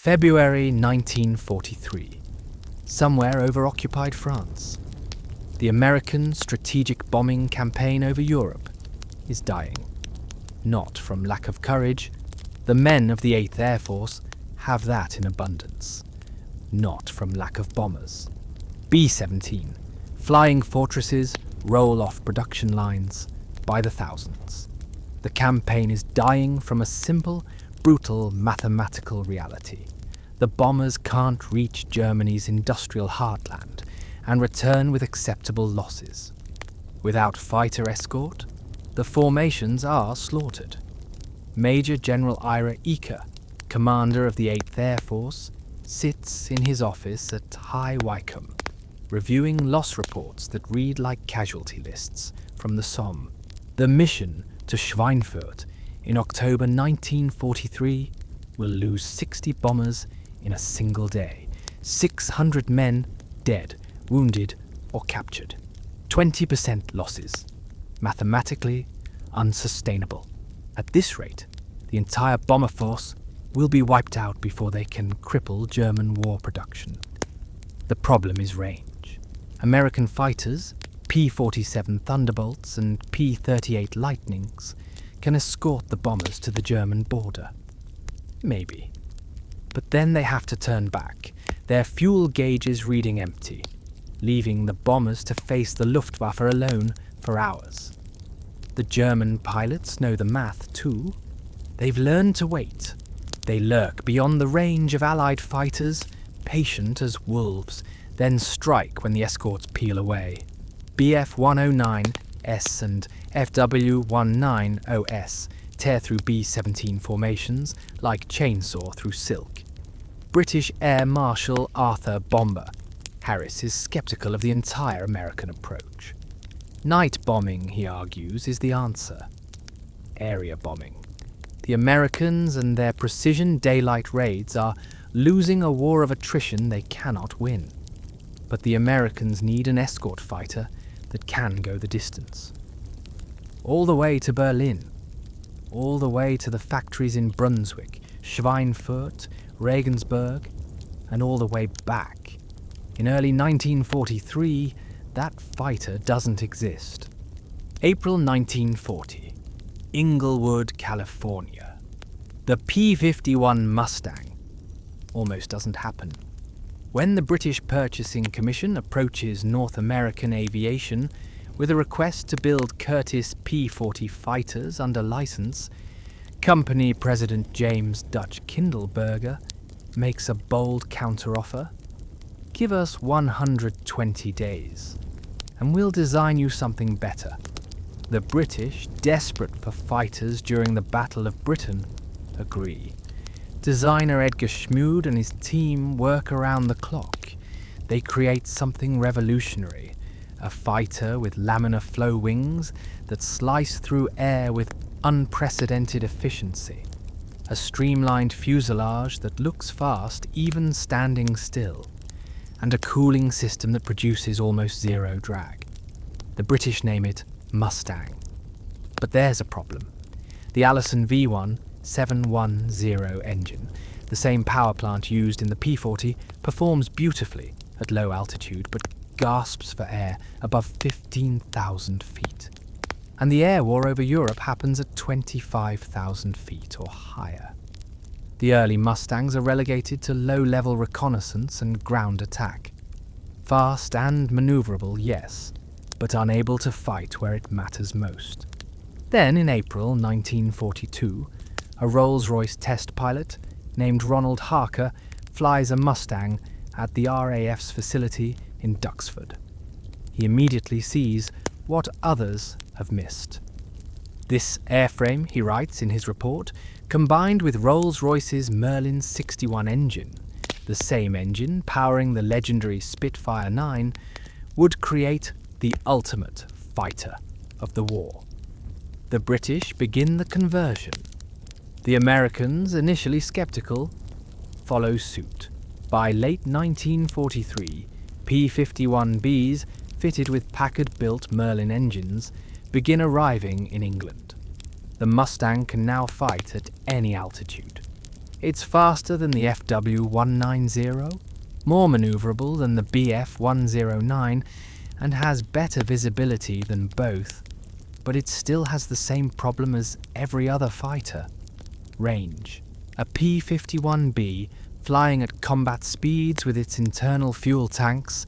February 1943. Somewhere over occupied France. The American strategic bombing campaign over Europe is dying. Not from lack of courage. The men of the 8th Air Force have that in abundance. Not from lack of bombers. B-17, flying fortresses, roll off production lines by the thousands. The campaign is dying from a simple, brutal mathematical reality. The bombers can't reach Germany's industrial heartland and return with acceptable losses. Without fighter escort, the formations are slaughtered. Major General Ira Eaker, commander of the 8th Air Force, sits in his office at High Wycombe, reviewing loss reports that read like casualty lists from the Somme. The mission to Schweinfurt in October 1943 will lose 60 bombers in a single day, 600 men dead, wounded or captured. 20% losses. Mathematically unsustainable. At this rate, the entire bomber force will be wiped out before they can cripple German war production. The problem is range. American fighters, P-47 Thunderbolts and P-38 Lightnings, can escort the bombers to the German border. Maybe. But then they have to turn back, their fuel gauges reading empty, leaving the bombers to face the Luftwaffe alone for hours. The German pilots know the math too. They've learned to wait. They lurk beyond the range of Allied fighters, patient as wolves, then strike when the escorts peel away. BF-109S and FW-19OS tear through B-17 formations like chainsaw through silk. British Air Marshal Arthur Bomber Harris is skeptical of the entire American approach. Night bombing, he argues, is the answer. Area bombing. The Americans and their precision daylight raids are losing a war of attrition they cannot win. But the Americans need an escort fighter that can go the distance. All the way to Berlin. All the way to the factories in Brunswick, Schweinfurt, Regensburg, and all the way back. In early 1943, that fighter doesn't exist. April 1940. Inglewood, California. The P-51 Mustang almost doesn't happen. When the British Purchasing Commission approaches North American Aviation with a request to build Curtiss P-40 fighters under license, company president James Dutch Kindleberger makes a bold counteroffer. Give us 120 days, and we'll design you something better. The British, desperate for fighters during the Battle of Britain, agree. Designer Edgar Schmude and his team work around the clock. They create something revolutionary, a fighter with laminar flow wings that slice through air with unprecedented efficiency, a streamlined fuselage that looks fast even standing still, and a cooling system that produces almost zero drag. The British name it Mustang. But there's a problem. The Allison V1 710 engine, the same power plant used in the P-40, performs beautifully at low altitude but gasps for air above 15,000 feet. And the air war over Europe happens at 25,000 feet or higher. The early Mustangs are relegated to low-level reconnaissance and ground attack. Fast and maneuverable, yes, but unable to fight where it matters most. Then, in April 1942, a Rolls-Royce test pilot named Ronald Harker flies a Mustang at the RAF's facility in Duxford. He immediately sees what others have missed. This airframe, he writes in his report, combined with Rolls-Royce's Merlin 61 engine, the same engine powering the legendary Spitfire 9, would create the ultimate fighter of the war. The British begin the conversion. The Americans, initially skeptical, follow suit. By late 1943, P-51Bs fitted with Packard-built Merlin engines begin arriving in England. The Mustang can now fight at any altitude. It's faster than the FW190, more maneuverable than the BF109, and has better visibility than both, but it still has the same problem as every other fighter: range. A P-51B, flying at combat speeds with its internal fuel tanks,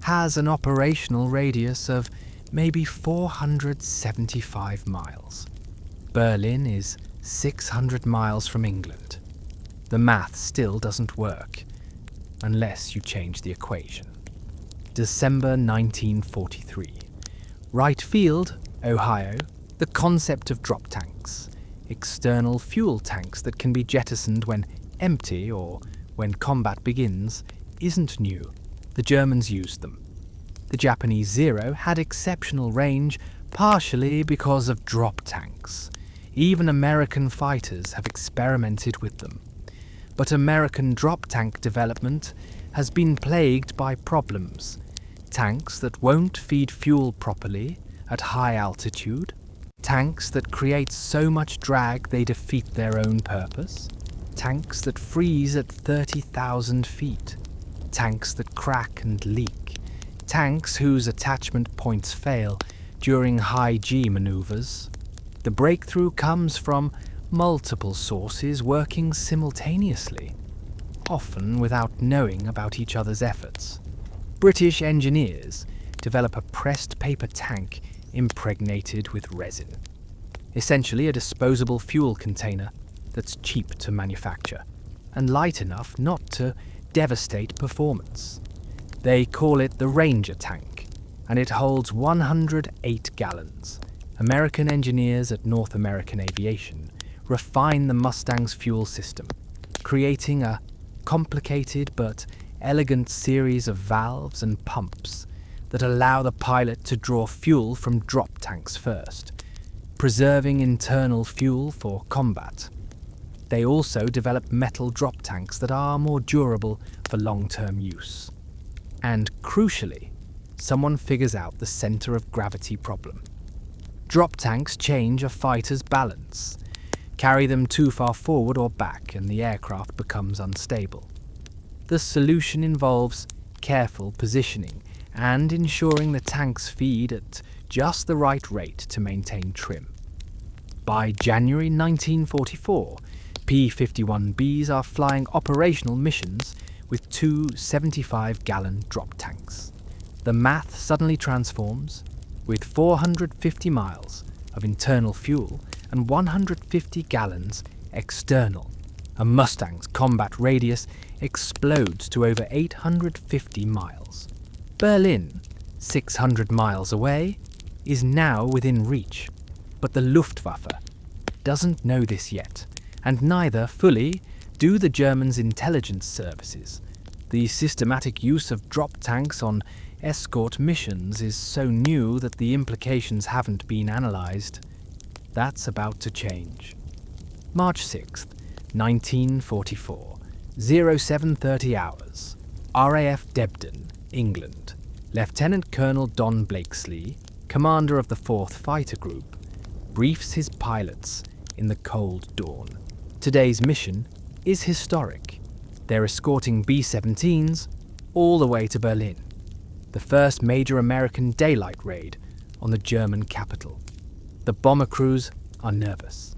has an operational radius of maybe 475 miles. Berlin is 600 miles from England. The math still doesn't work, unless you change the equation. December 1943. Wright Field, Ohio, the concept of drop tanks, external fuel tanks that can be jettisoned when empty or when combat begins, isn't new. The Germans used them. The Japanese Zero had exceptional range, partially because of drop tanks. Even American fighters have experimented with them. But American drop tank development has been plagued by problems. Tanks that won't feed fuel properly at high altitude, tanks that create so much drag they defeat their own purpose, tanks that freeze at 30,000 feet, tanks that crack and leak, tanks whose attachment points fail during high G maneuvers. The breakthrough comes from multiple sources working simultaneously, often without knowing about each other's efforts. British engineers develop a pressed paper tank impregnated with resin, essentially a disposable fuel container that's cheap to manufacture and light enough not to devastate performance. They call it the Ranger tank, and it holds 108 gallons. American engineers at North American Aviation refine the Mustang's fuel system, creating a complicated but elegant series of valves and pumps that allow the pilot to draw fuel from drop tanks first, preserving internal fuel for combat. They also develop metal drop tanks that are more durable for long-term use. And crucially, someone figures out the center of gravity problem. Drop tanks change a fighter's balance, carry them too far forward or back, and the aircraft becomes unstable. The solution involves careful positioning and ensuring the tanks feed at just the right rate to maintain trim. By January 1944, P-51Bs are flying operational missions with two 75-gallon drop tanks. The math suddenly transforms. With 450 miles of internal fuel and 150 gallons external, a Mustang's combat radius explodes to over 850 miles. Berlin, 600 miles away, is now within reach, but the Luftwaffe doesn't know this yet, and neither fully do the Germans' intelligence services. The systematic use of drop tanks on escort missions is so new that the implications haven't been analysed. That's about to change. March 6th, 1944, 0730 hours, RAF Debden, England. Lieutenant Colonel Don Blakesley, commander of the 4th Fighter Group, briefs his pilots in the cold dawn. Today's mission is historic. They're escorting B-17s all the way to Berlin, the first major American daylight raid on the German capital. The bomber crews are nervous.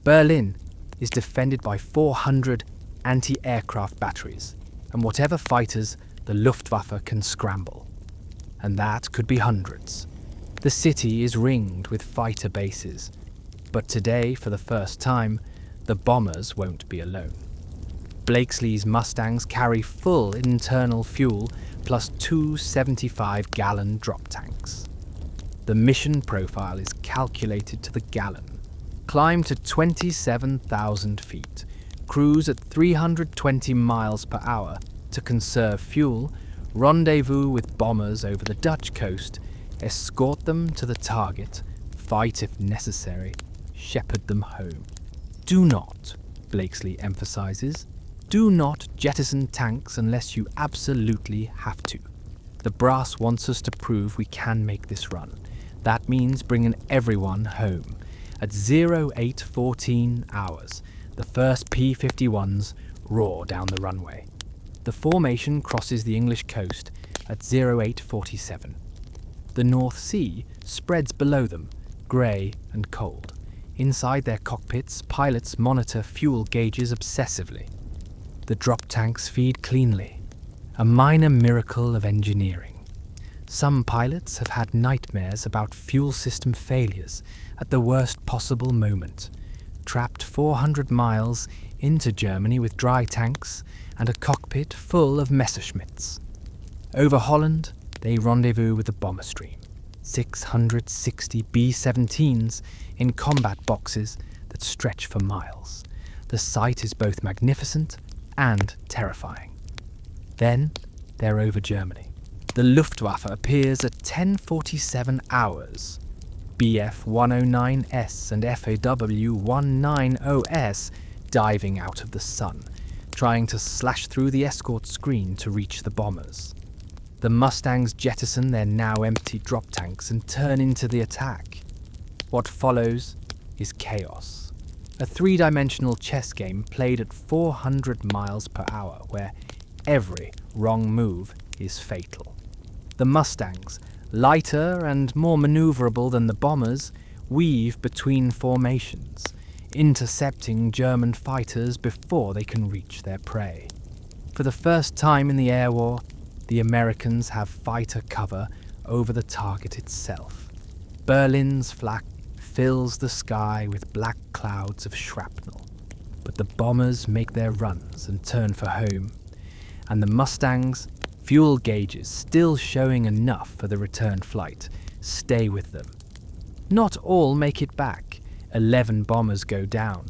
Berlin is defended by 400 anti-aircraft batteries and whatever fighters the Luftwaffe can scramble. And that could be hundreds. The city is ringed with fighter bases, but today, for the first time, the bombers won't be alone. Blakesley's Mustangs carry full internal fuel plus two 75-gallon drop tanks. The mission profile is calculated to the gallon. Climb to 27,000 feet, cruise at 320 miles per hour to conserve fuel, rendezvous with bombers over the Dutch coast, escort them to the target, fight if necessary, shepherd them home. Do not, Blakesley emphasizes, do not jettison tanks unless you absolutely have to. The brass wants us to prove we can make this run. That means bringing everyone home. At 0814 hours, the first P-51s roar down the runway. The formation crosses the English coast at 0847. The North Sea spreads below them, grey and cold. Inside their cockpits, pilots monitor fuel gauges obsessively. The drop tanks feed cleanly, a minor miracle of engineering. Some pilots have had nightmares about fuel system failures at the worst possible moment, trapped 400 miles into Germany with dry tanks and a cockpit full of Messerschmitts. Over Holland, they rendezvous with the bomber stream, 660 B-17s in combat boxes that stretch for miles. The sight is both magnificent and terrifying. Then they're over Germany. The Luftwaffe appears at 10:47 hours. Bf-109S and FAW-190S diving out of the sun, trying to slash through the escort screen to reach the bombers. The Mustangs jettison their now empty drop tanks and turn into the attack. What follows is chaos. A three-dimensional chess game played at 400 miles per hour, where every wrong move is fatal. The Mustangs, lighter and more maneuverable than the bombers, weave between formations, intercepting German fighters before they can reach their prey. For the first time in the air war, the Americans have fighter cover over the target itself. Berlin's flak fills the sky with black clouds of shrapnel, but the bombers make their runs and turn for home, and the Mustangs, fuel gauges still showing enough for the return flight, stay with them. Not all make it back. 11 bombers go down.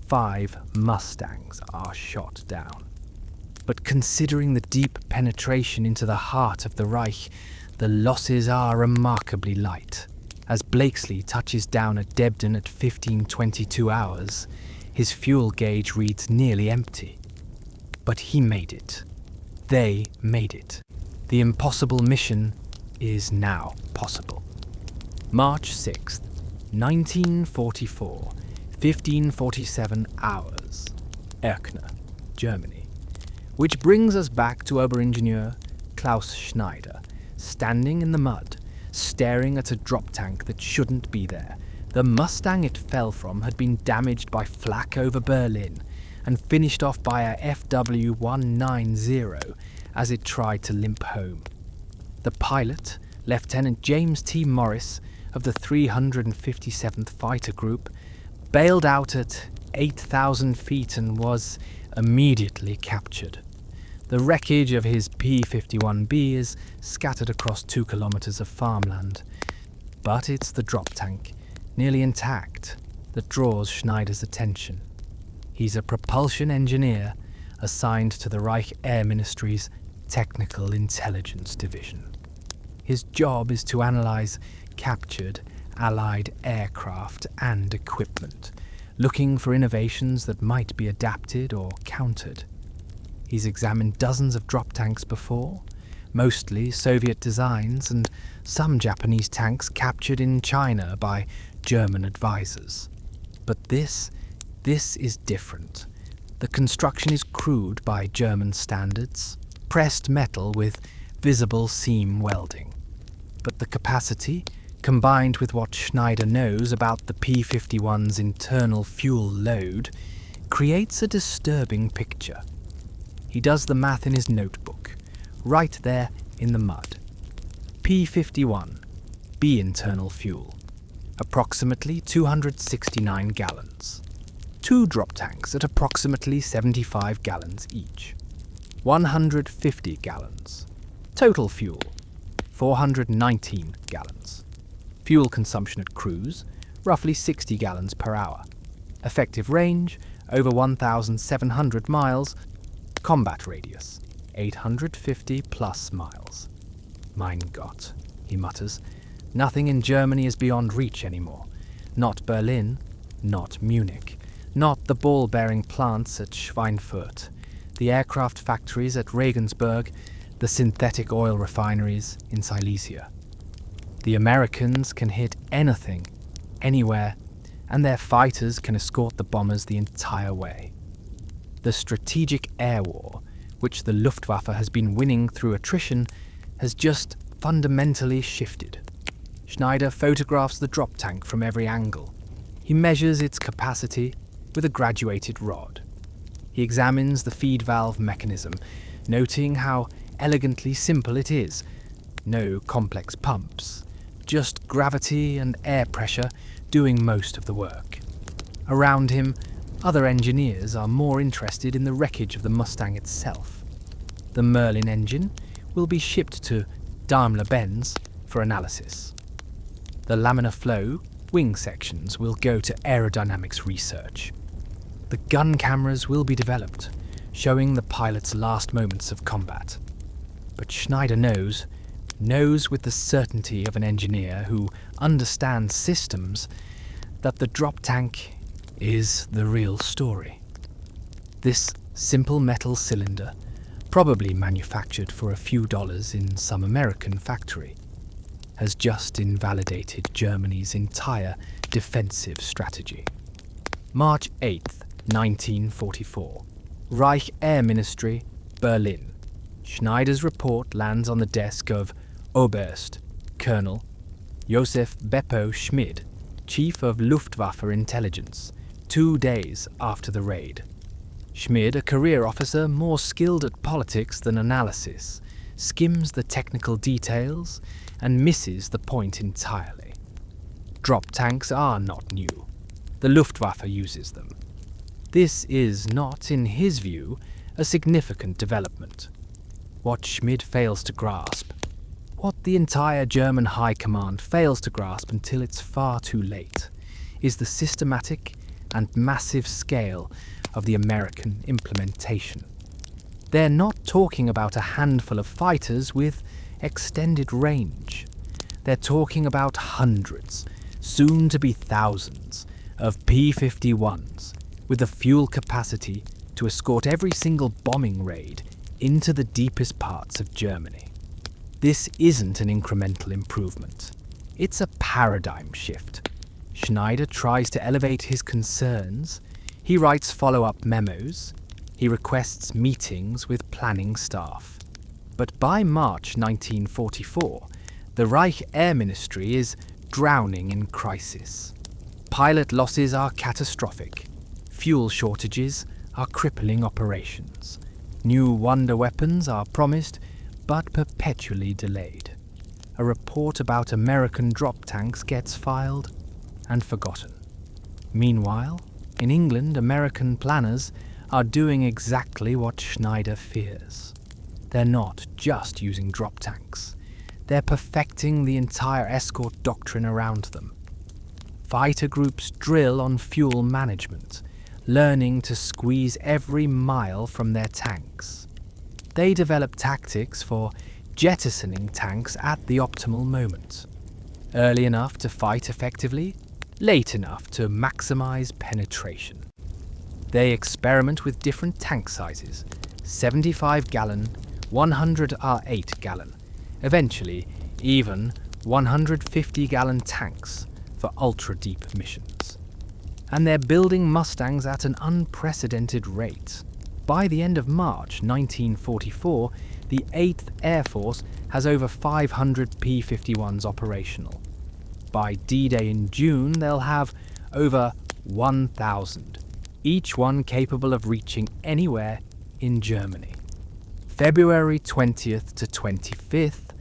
5 Mustangs are shot down. But considering the deep penetration into the heart of the Reich, the losses are remarkably light. As Blakesley touches down at Debden at 15:22 hours, his fuel gauge reads nearly empty. But he made it. They made it. The impossible mission is now possible. March 6th, 1944, 15:47 hours, Erkner, Germany. Which brings us back to Oberingenieur Klaus Schneider, standing in the mud, staring at a drop tank that shouldn't be there. The Mustang it fell from had been damaged by flak over Berlin and finished off by a FW-190 as it tried to limp home. The pilot, Lieutenant James T. Morris of the 357th Fighter Group, bailed out at 8,000 feet and was immediately captured. The wreckage of his P-51B is scattered across 2 kilometers of farmland, but it's the drop tank, nearly intact, that draws Schneider's attention. He's a propulsion engineer assigned to the Reich Air Ministry's Technical Intelligence Division. His job is to analyze captured Allied aircraft and equipment, looking for innovations that might be adapted or countered. He's examined dozens of drop tanks before, mostly Soviet designs, and some Japanese tanks captured in China by German advisors. But this is different. The construction is crude by German standards, pressed metal with visible seam welding. But the capacity, combined with what Schneider knows about the P-51's internal fuel load, creates a disturbing picture. He does the math in his notebook, right there in the mud. P-51, B internal fuel, approximately 269 gallons. 2 drop tanks at approximately 75 gallons each. 150 gallons. Total fuel, 419 gallons. Fuel consumption at cruise, roughly 60 gallons per hour. Effective range, over 1,700 miles. Combat radius, 850 plus miles. Mein Gott, he mutters. Nothing in Germany is beyond reach anymore. Not Berlin, not Munich, not the ball-bearing plants at Schweinfurt, the aircraft factories at Regensburg, the synthetic oil refineries in Silesia. The Americans can hit anything, anywhere, and their fighters can escort the bombers the entire way. The strategic air war, which the Luftwaffe has been winning through attrition, has just fundamentally shifted. Schneider photographs the drop tank from every angle. He measures its capacity with a graduated rod. He examines the feed valve mechanism, noting how elegantly simple it is. No complex pumps, just gravity and air pressure doing most of the work. Around him, other engineers are more interested in the wreckage of the Mustang itself. The Merlin engine will be shipped to Daimler-Benz for analysis. The laminar flow wing sections will go to aerodynamics research. The gun cameras will be developed, showing the pilot's last moments of combat. But Schneider knows with the certainty of an engineer who understands systems, that the drop tank is the real story. This simple metal cylinder, probably manufactured for a few dollars in some American factory, has just invalidated Germany's entire defensive strategy. March 8th, 1944. Reich Air Ministry, Berlin. Schneider's report lands on the desk of Oberst Colonel Josef Beppo Schmid, Chief of Luftwaffe Intelligence, 2 days after the raid. Schmid, a career officer more skilled at politics than analysis, skims the technical details and misses the point entirely. Drop tanks are not new. The Luftwaffe uses them. This is not, in his view, a significant development. What Schmid fails to grasp, what the entire German High Command fails to grasp until it's far too late, is the systematic and massive scale of the American implementation. They're not talking about a handful of fighters with extended range. They're talking about hundreds, soon to be thousands, of P-51s with the fuel capacity to escort every single bombing raid into the deepest parts of Germany. This isn't an incremental improvement. It's a paradigm shift. Schneider tries to elevate his concerns. He writes follow-up memos. He requests meetings with planning staff. But by March 1944, the Reich Air Ministry is drowning in crisis. Pilot losses are catastrophic. Fuel shortages are crippling operations. New wonder weapons are promised, but perpetually delayed. A report about American drop tanks gets filed and forgotten. Meanwhile, in England, American planners are doing exactly what Schneider fears. They're not just using drop tanks. They're perfecting the entire escort doctrine around them. Fighter groups drill on fuel management, learning to squeeze every mile from their tanks. They develop tactics for jettisoning tanks at the optimal moment. Early enough to fight effectively, late enough to maximize penetration. They experiment with different tank sizes, 75-gallon, 100 R8-gallon, eventually even 150-gallon tanks for ultra-deep missions. And they're building Mustangs at an unprecedented rate. By the end of March 1944, the 8th Air Force has over 500 P-51s operational. By D-Day in June, they'll have over 1,000, each one capable of reaching anywhere in Germany. February 20th to 25th,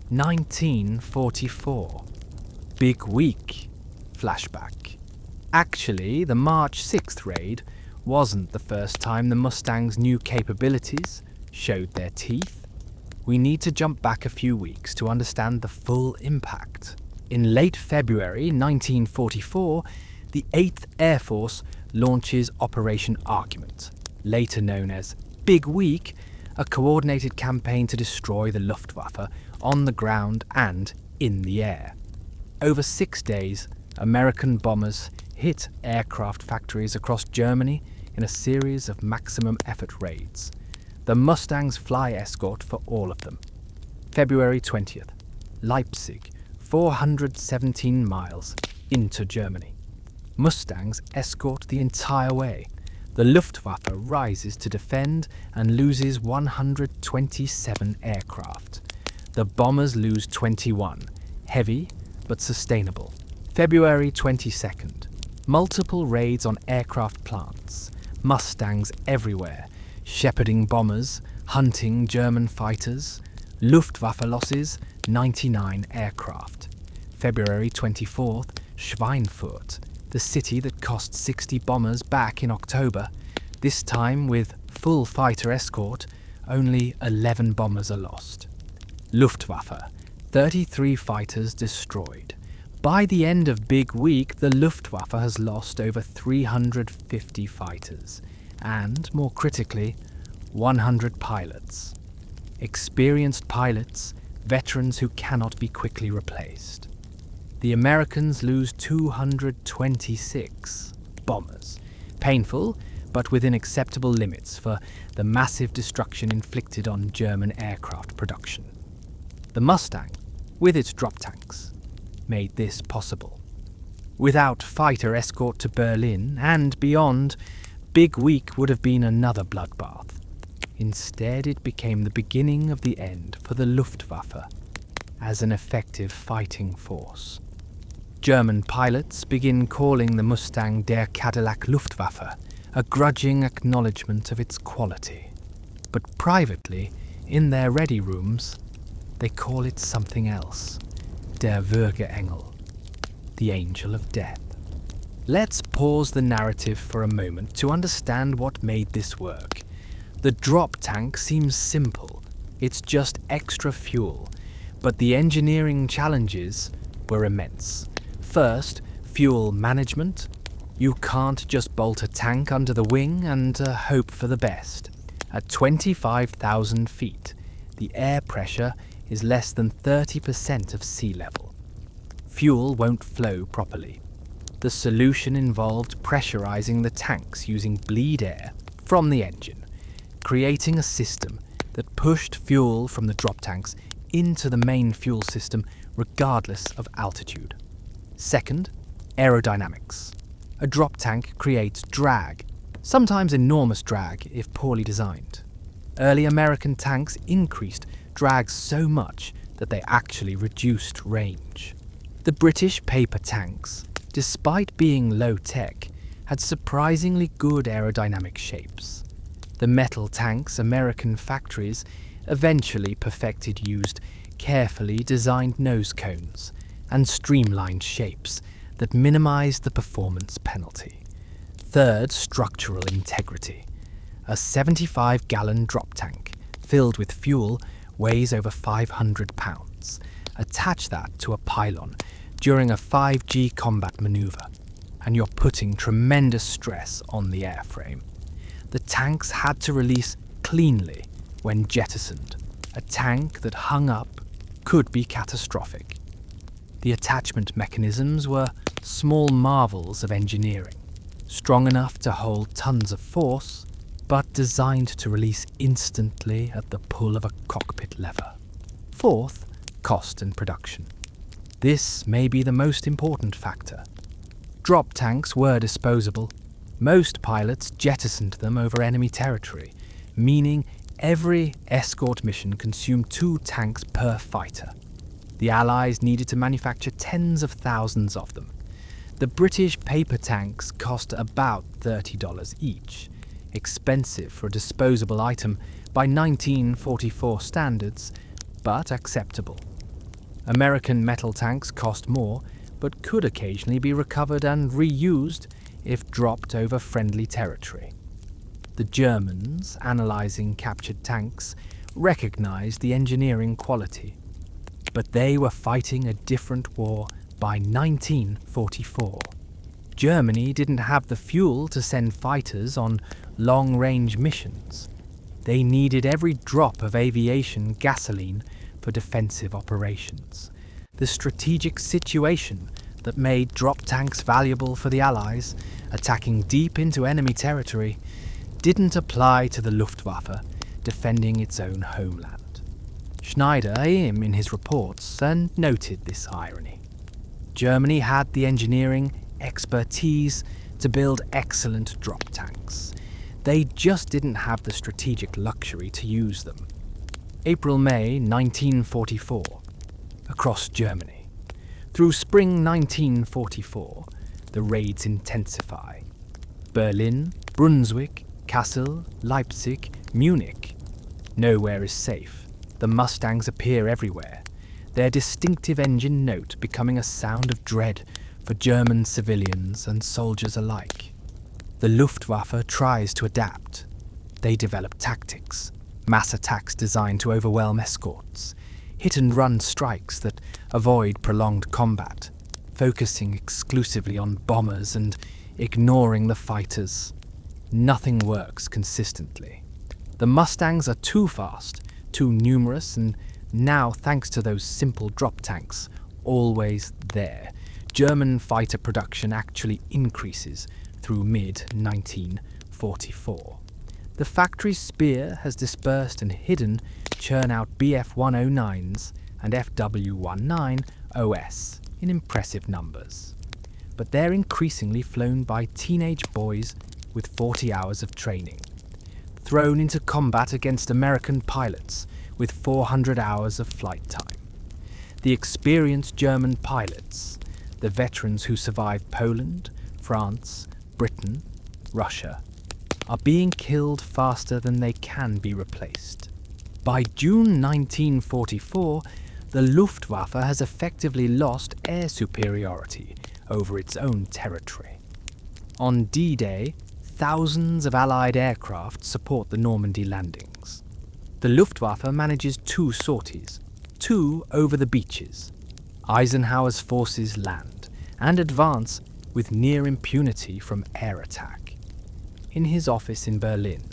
1944. Big week. Flashback. Actually, the March 6th raid wasn't the first time the Mustang's new capabilities showed their teeth. We need to jump back a few weeks to understand the full impact. In late February 1944, the 8th Air Force launches Operation Argument, later known as Big Week, a coordinated campaign to destroy the Luftwaffe on the ground and in the air. Over 6 days, American bombers hit aircraft factories across Germany in a series of maximum effort raids. The Mustangs fly escort for all of them. February 20th, Leipzig, 417 miles into Germany. Mustangs escort the entire way. The Luftwaffe rises to defend and loses 127 aircraft. The bombers lose 21, heavy but sustainable. February 22nd. Multiple raids on aircraft plants. Mustangs everywhere, shepherding bombers, hunting German fighters. Luftwaffe losses, 99 aircraft. February 24th, Schweinfurt, the city that cost 60 bombers back in October. This time, with full fighter escort, only 11 bombers are lost. Luftwaffe, 33 fighters destroyed. By the end of Big Week, the Luftwaffe has lost over 350 fighters, and, more critically, 100 pilots. Experienced pilots, veterans who cannot be quickly replaced. The Americans lose 226 bombers. Painful, but within acceptable limits for the massive destruction inflicted on German aircraft production. The Mustang, with its drop tanks, made this possible. Without fighter escort to Berlin and beyond, Big Week would have been another bloodbath. Instead, it became the beginning of the end for the Luftwaffe as an effective fighting force. German pilots begin calling the Mustang der Cadillac Luftwaffe, a grudging acknowledgement of its quality. But privately, in their ready rooms, they call it something else. Der Würgeengel, the angel of death. Let's pause the narrative for a moment to understand what made this work. The drop tank seems simple. It's just extra fuel. But the engineering challenges were immense. First, fuel management. You can't just bolt a tank under the wing and hope for the best. At 25,000 feet, the air pressure is less than 30% of sea level. Fuel won't flow properly. The solution involved pressurizing the tanks using bleed air from the engine, creating a system that pushed fuel from the drop tanks into the main fuel system regardless of altitude. Second, aerodynamics. A drop tank creates drag, sometimes enormous drag if poorly designed. Early American tanks increased drag so much that they actually reduced range. The British paper tanks, despite being low-tech, had surprisingly good aerodynamic shapes. The metal tanks American factories eventually perfected used carefully designed nose cones and streamlined shapes that minimized the performance penalty. Third, structural integrity. A 75-gallon drop tank filled with fuel weighs over 500 pounds. Attach that to a pylon during a 5G combat maneuver, and you're putting tremendous stress on the airframe. The tanks had to release cleanly when jettisoned. A tank that hung up could be catastrophic. The attachment mechanisms were small marvels of engineering, strong enough to hold tons of force, but designed to release instantly at the pull of a cockpit lever. Fourth, cost and production. This may be the most important factor. Drop tanks were disposable. Most pilots jettisoned them over enemy territory, meaning every escort mission consumed 2 tanks per fighter. The Allies needed to manufacture tens of thousands of them. The British paper tanks cost about $30 each, expensive for a disposable item by 1944 standards, but acceptable. American metal tanks cost more, but could occasionally be recovered and reused if dropped over friendly territory. The Germans, analysing captured tanks, recognised the engineering quality, but they were fighting a different war by 1944. Germany didn't have the fuel to send fighters on long-range missions. They needed every drop of aviation gasoline for defensive operations. The strategic situation that made drop tanks valuable for the Allies, attacking deep into enemy territory, didn't apply to the Luftwaffe, defending its own homeland. Schneider in his reports and noted this irony. Germany had the engineering expertise to build excellent drop tanks. They just didn't have the strategic luxury to use them. April-May 1944. Across Germany. Through spring 1944, the raids intensify. Berlin, Brunswick, Kassel, Leipzig, Munich. Nowhere is safe. The Mustangs appear everywhere, their distinctive engine note becoming a sound of dread for German civilians and soldiers alike. The Luftwaffe tries to adapt. They develop tactics, mass attacks designed to overwhelm escorts, hit-and-run strikes that avoid prolonged combat, focusing exclusively on bombers and ignoring the fighters. Nothing works consistently. The Mustangs are too fast, too numerous, and now, thanks to those simple drop tanks, always there, German fighter production actually increases through mid-1944. The factory's spear has dispersed and hidden churn-out Bf-109s and FW-19OS in impressive numbers. But they're increasingly flown by teenage boys with 40 hours of training, thrown into combat against American pilots with 400 hours of flight time. The experienced German pilots, the veterans who survived Poland, France, Britain, Russia, are being killed faster than they can be replaced. By June 1944, the Luftwaffe has effectively lost air superiority over its own territory. On D-Day, thousands of Allied aircraft support the Normandy landings. The Luftwaffe manages 2 sorties, 2 over the beaches. Eisenhower's forces land and advance with near impunity from air attack. In his office in Berlin,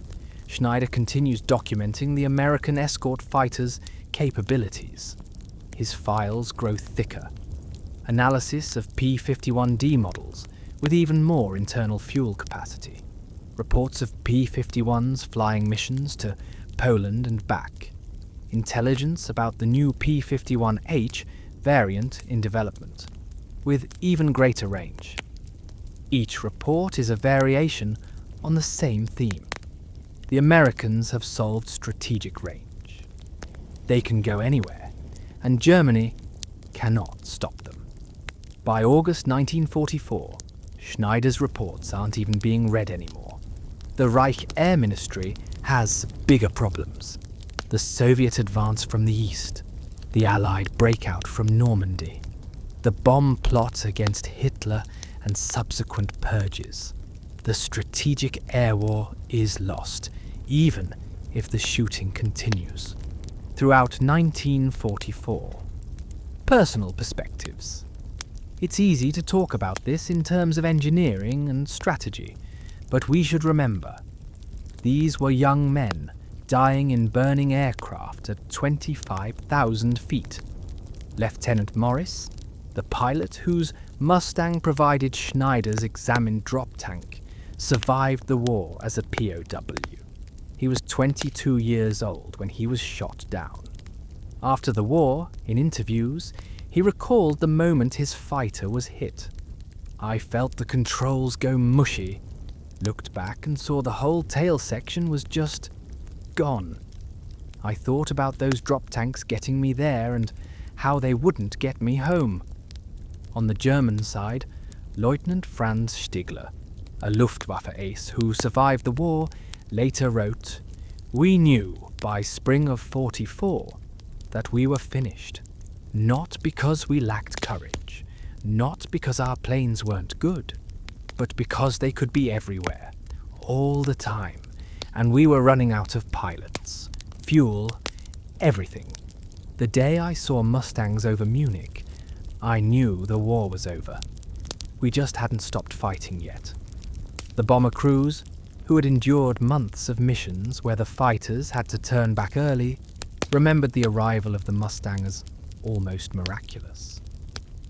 Schneider continues documenting the American escort fighters' capabilities. His files grow thicker. Analysis of P-51D models with even more internal fuel capacity. Reports of P-51s flying missions to Poland and back. Intelligence about the new P-51H variant in development, with even greater range. Each report is a variation on the same theme. The Americans have solved strategic range. They can go anywhere, and Germany cannot stop them. By August 1944, Schneider's reports aren't even being read anymore. The Reich Air Ministry has bigger problems. The Soviet advance from the east, the Allied breakout from Normandy, the bomb plot against Hitler and subsequent purges. The strategic air war is lost, even if the shooting continues. Throughout 1944. Personal perspectives. It's easy to talk about this in terms of engineering and strategy, but we should remember, these were young men dying in burning aircraft at 25,000 feet. Lieutenant Morris, the pilot whose Mustang provided Schneider's examined drop tank, survived the war as a POW. He was 22 years old when he was shot down. After the war, in interviews, he recalled the moment his fighter was hit. "I felt the controls go mushy, looked back and saw the whole tail section was just gone. I thought about those drop tanks getting me there and how they wouldn't get me home." On the German side, Lieutenant Franz Stigler, a Luftwaffe ace who survived the war, later wrote, "We knew by spring of 44 that we were finished, not because we lacked courage, not because our planes weren't good, but because they could be everywhere, all the time, and we were running out of pilots, fuel, everything. The day I saw Mustangs over Munich, I knew the war was over. We just hadn't stopped fighting yet." The bomber crews, who had endured months of missions where the fighters had to turn back early, remembered the arrival of the Mustang as almost miraculous.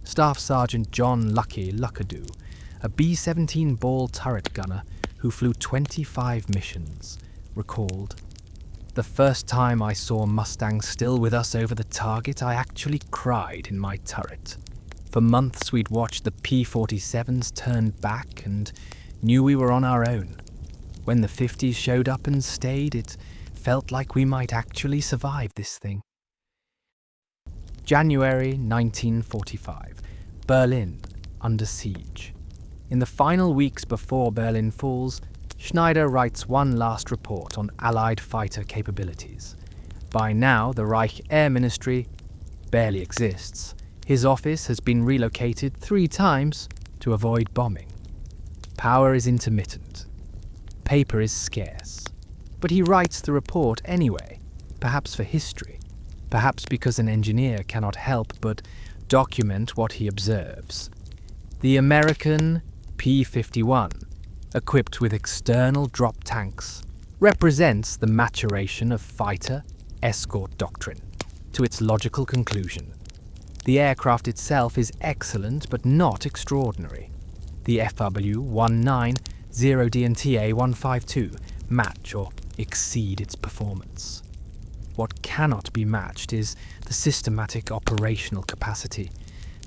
Staff Sergeant John Lucky Luckadoo, a B-17 ball turret gunner who flew 25 missions, recalled, "The first time I saw Mustangs still with us over the target, I actually cried in my turret. For months we'd watched the P-47s turn back and knew we were on our own. When the 50s showed up and stayed, it felt like we might actually survive this thing. January 1945. Berlin, under siege. In the final weeks before Berlin falls, Schneider writes one last report on Allied fighter capabilities. By now, the Reich Air Ministry barely exists. His office has been relocated 3 times to avoid bombing. Power is intermittent. Paper is scarce. But he writes the report anyway, perhaps for history, perhaps because an engineer cannot help but document what he observes. The American P-51, equipped with external drop tanks, represents the maturation of fighter escort doctrine to its logical conclusion. The aircraft itself is excellent but not extraordinary. The FW-19 and TA-152 match or exceed its performance. What cannot be matched is the systematic operational capacity,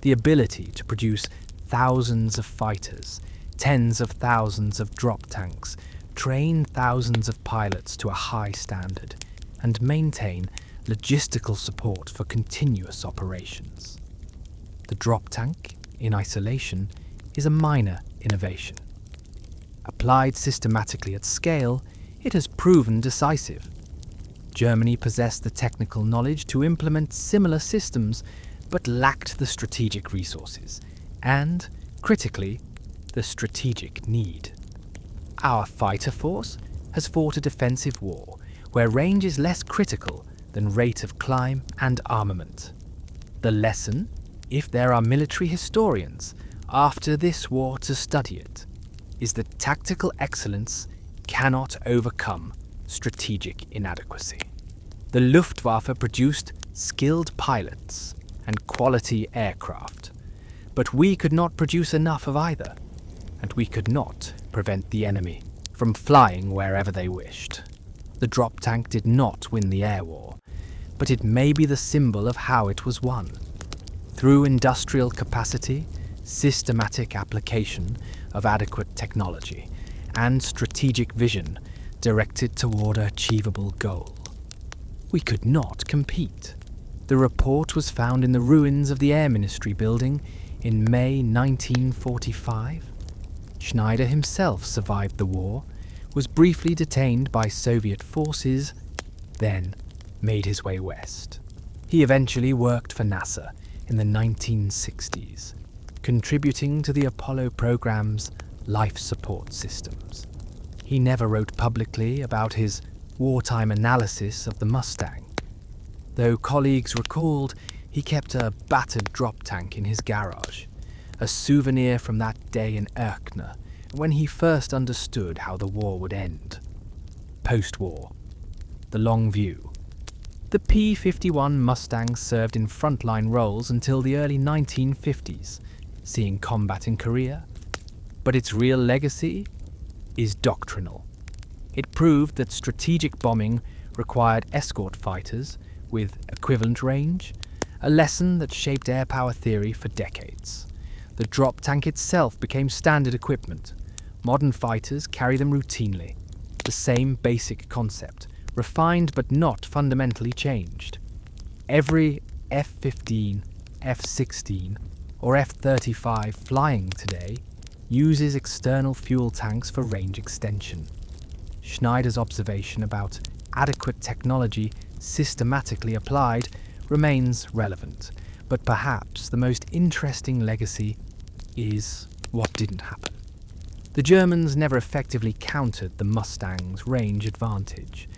the ability to produce thousands of fighters, tens of thousands of drop tanks, train thousands of pilots to a high standard, and maintain logistical support for continuous operations. The drop tank, in isolation, is a minor innovation. Applied systematically at scale, it has proven decisive. Germany possessed the technical knowledge to implement similar systems, but lacked the strategic resources, and, critically, the strategic need. Our fighter force has fought a defensive war, where range is less critical than rate of climb and armament. The lesson, if there are military historians after this war to study it, is that tactical excellence cannot overcome strategic inadequacy. The Luftwaffe produced skilled pilots and quality aircraft, but we could not produce enough of either, and we could not prevent the enemy from flying wherever they wished. The drop tank did not win the air war, but it may be the symbol of how it was won. Through industrial capacity, systematic application of adequate technology, and strategic vision directed toward an achievable goal. We could not compete. The report was found in the ruins of the Air Ministry building in May 1945. Schneider himself survived the war, was briefly detained by Soviet forces, then made his way west. He eventually worked for NASA in the 1960s, contributing to the Apollo program's life support systems. He never wrote publicly about his wartime analysis of the Mustang. Though colleagues recalled, he kept a battered drop tank in his garage, a souvenir from that day in Erkner, when he first understood how the war would end. Post-war, the long view. The P-51 Mustang served in frontline roles until the early 1950s, seeing combat in Korea, but its real legacy is doctrinal. It proved that strategic bombing required escort fighters with equivalent range, a lesson that shaped air power theory for decades. The drop tank itself became standard equipment. Modern fighters carry them routinely. The same basic concept, refined but not fundamentally changed. Every F-15, F-16, or F-35 flying today uses external fuel tanks for range extension. Schneider's observation about adequate technology systematically applied remains relevant, but perhaps the most interesting legacy is what didn't happen. The Germans never effectively countered the Mustang's range advantage.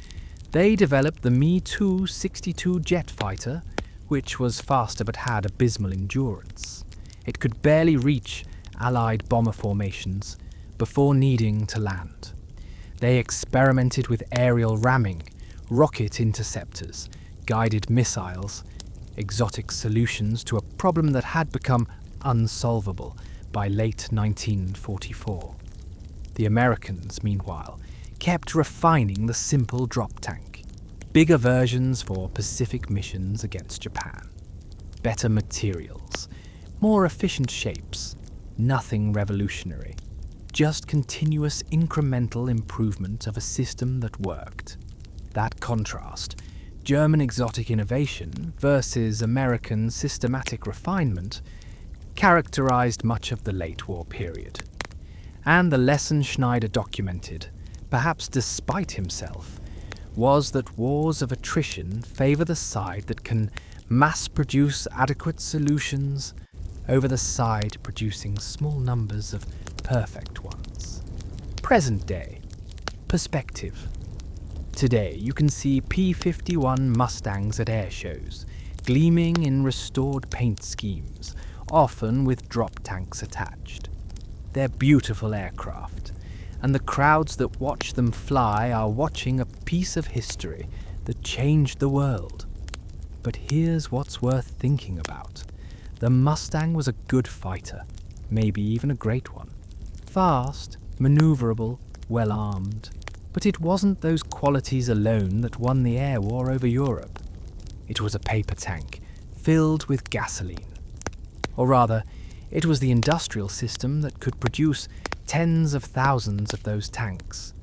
They developed the Me-262 jet fighter, which was faster but had abysmal endurance. It could barely reach Allied bomber formations before needing to land. They experimented with aerial ramming, rocket interceptors, guided missiles, exotic solutions to a problem that had become unsolvable by late 1944. The Americans, meanwhile, kept refining the simple drop tank. Bigger versions for Pacific missions against Japan. Better materials, More efficient shapes, nothing revolutionary, just continuous incremental improvement of a system that worked. That contrast, German exotic innovation versus American systematic refinement, characterized much of the late war period. And the lesson Schneider documented, perhaps despite himself, was that wars of attrition favor the side that can mass-produce adequate solutions over the side producing small numbers of perfect ones. Present day. Perspective. Today you can see P-51 Mustangs at air shows, gleaming in restored paint schemes, often with drop tanks attached. They're beautiful aircraft, and the crowds that watch them fly are watching a piece of history that changed the world. But here's what's worth thinking about. The Mustang was a good fighter, maybe even a great one. Fast, maneuverable, well-armed. But it wasn't those qualities alone that won the air war over Europe. It was a paper tank, filled with gasoline. Or rather, it was the industrial system that could produce tens of thousands of those tanks.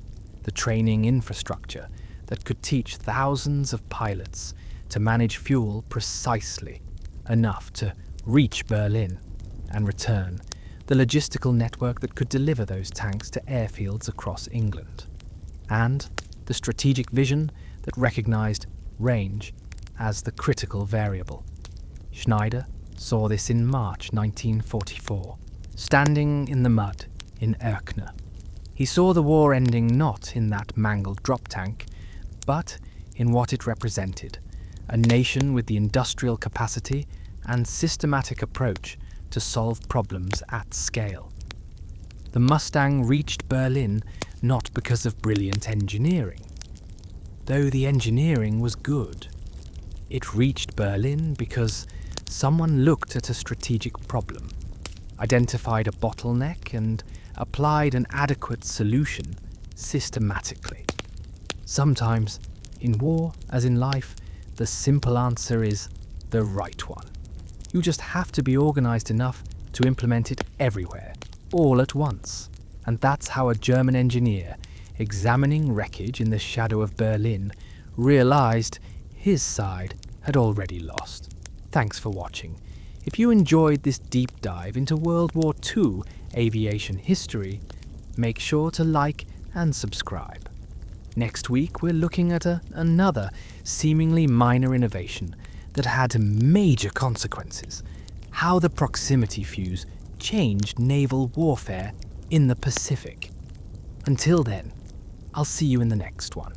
The training infrastructure that could teach thousands of pilots to manage fuel precisely enough to reach Berlin and return. The logistical network that could deliver those tanks to airfields across England. And the strategic vision that recognized range as the critical variable. Schneider saw this in March 1944, standing in the mud in Erkner. He saw the war ending not in that mangled drop tank, but in what it represented, a nation with the industrial capacity and systematic approach to solve problems at scale. The Mustang reached Berlin not because of brilliant engineering, though the engineering was good. It reached Berlin because someone looked at a strategic problem, identified a bottleneck, and applied an adequate solution systematically. Sometimes, in war as in life, the simple answer is the right one. You just have to be organized enough to implement it everywhere, all at once. And that's how a German engineer, examining wreckage in the shadow of Berlin, realized his side had already lost. Thanks for watching. If you enjoyed this deep dive into World War II aviation history, make sure to like and subscribe. Next week we're looking at another seemingly minor innovation that had major consequences, how the proximity fuse changed naval warfare in the Pacific. Until then, I'll see you in the next one.